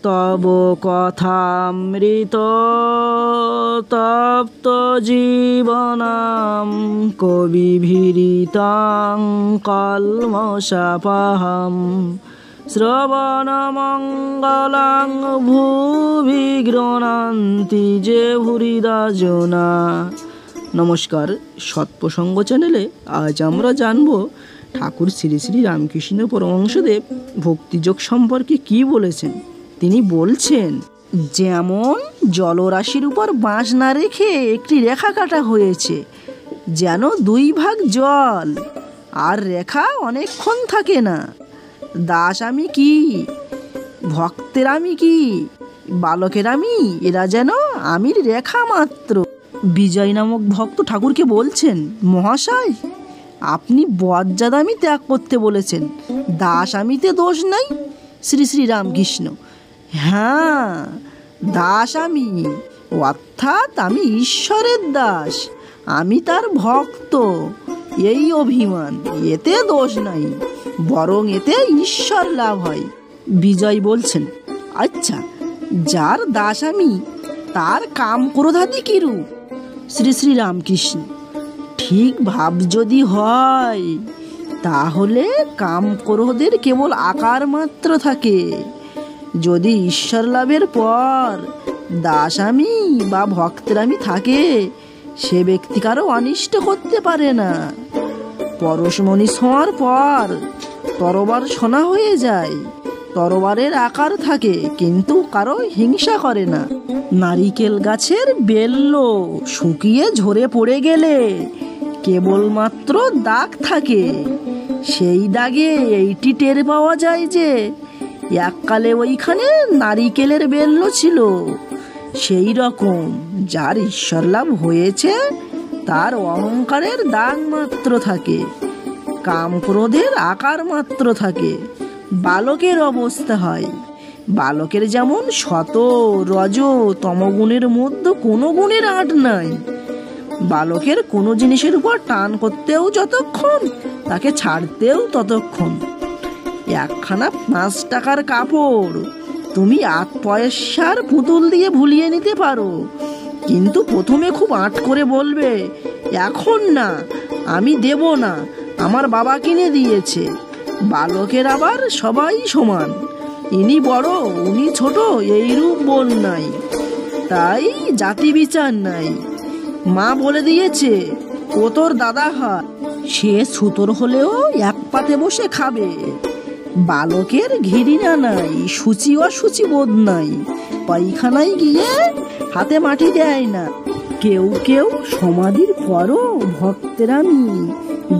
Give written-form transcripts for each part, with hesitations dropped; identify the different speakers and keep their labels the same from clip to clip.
Speaker 1: তব কথামৃত তপ্ত জীবনাম কবিভিরিতাং কলমশাপহম শ্রবণমঙ্গলাং ভুবি গৃণন্তি যে ভুরিদা জনা। নমস্কার, সৎপ্রসঙ্গ চ্যানেলে আজ আমরা জানব ঠাকুর শ্রী শ্রী রামকৃষ্ণ পরমহংসদেব ভক্তিযোগ সম্পর্কে কি বলেছেন। তিনি বলছেন, যেমন জলরাশির উপর বাঁশ না রেখে একটি রেখা কাটা হয়েছে, যেন দুই ভাগ জল, আর রেখা অনেকক্ষণ থাকে না। দাস আমি কি, ভক্তের আমি কি, বালকের আমি, এরা যেন আমির রেখা মাত্র। বিজয় নামক ভক্ত ঠাকুরকে বলছেন, মহাশয় আপনি বজ্জাদামি ত্যাগ করতে বলেছেন, দাস আমিতে দোষ নাই। শ্রী শ্রী রামকৃষ্ণ, হ্যাঁ দাস আমি, অর্থাৎ আমি ঈশ্বরের দাস, আমি তার ভক্ত, এই অভিমান, এতে দোষ নাই, বরং এতে ঈশ্বর লাভ হয়। বিজয় বলছেন, আচ্ছা যার দাস আমি তার কাম ক্রোধাদি কিরূপ? শ্রী শ্রী রামকৃষ্ণ, ঠিক ভাব যদি হয় তাহলে কাম ক্রোধের কেবল আকার মাত্র থাকে। যদি ঈশ্বর লাভের পর দাস আমি বা ভক্তের আমি থাকে, সে ব্যক্তি কারো অনিষ্ট করতে পারে না। পরশমণি ছোঁয়ার পর তরবার সোনা হয়ে যায়, তরবারের আকার থাকে কিন্তু কারো হিংসা করে না। নারিকেল গাছের বেল্ল শুকিয়ে ঝরে পড়ে গেলে কেবলমাত্র দাগ থাকে, সেই দাগে এইটি টের পাওয়া যায় যে এককালে ওইখানে নারিকেলের বেল্ল ছিল। সেই রকম যার ঈশ্বর লাভ হয়েছে তার অহংকারের দাগ মাত্র থাকে, কাম ক্রোধের আকার মাত্র থাকে। বালকের অবস্থা হয়, বালকের যেমন শত রজ তমগুণের মধ্যে কোনো গুণের আঁট নাই। বালকের কোনো জিনিসের উপর টান করতেও যতক্ষণ, তাকে ছাড়তেও ততক্ষণ। একখানা 5 টাকার কাপড় তুমি 8 পয়সার পুতুল দিয়ে ভুলিয়ে নিতে পারো, কিন্তু প্রথমে খুব আঁট করে বলবে, এখন না, আমি দেব না, আমার বাবা কিনে দিয়েছে। বালকের আবার সবাই সমান, ইনি বড় উনি ছোট, এইরূপ বল নাই, তাই জাতি বিচার নাই। মা বলে দিয়েছে ও তোর দাদা হয়, সে ছুতোর হলেও এক পাতে বসে খাবে। বালকের ঘৃণা নাই, সূচি অসুচি বোধ নাই, পায়খানায় গিয়ে হাতে মাটি দেয় না। কেউ কেউ সমাধির পরও ভক্তের আমি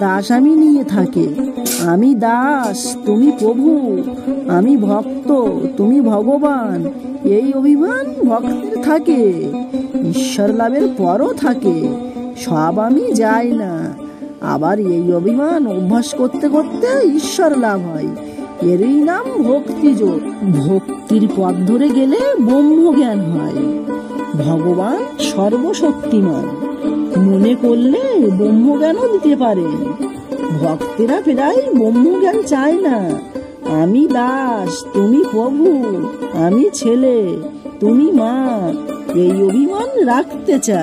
Speaker 1: দাস আমি নিয়ে থাকে, আমি দাস তুমি প্রভু, আমি ভক্ত তুমি ভগবান, এই অভিমান ভক্তের থাকে। ঈশ্বর লাভের পরও থাকে, সব আমি যাই না। আবার এই অভিমান অভ্যাস করতে করতে ঈশ্বর লাভ হয়, এরই নাম ভক্তিযোগ। ভক্তির পথ ধরে গেলে ব্রহ্মজ্ঞান হয়। ভগবান সর্বশক্তিমান, মনে করলে ব্রহ্মজ্ঞানও দিতে পারেন। ভক্তেরা প্রায় ব্রহ্মজ্ঞান চায় না, আমি দাস তুমি প্রভু, আমি ছেলে তুমি মা, এই অভিমান রাখতে চায়।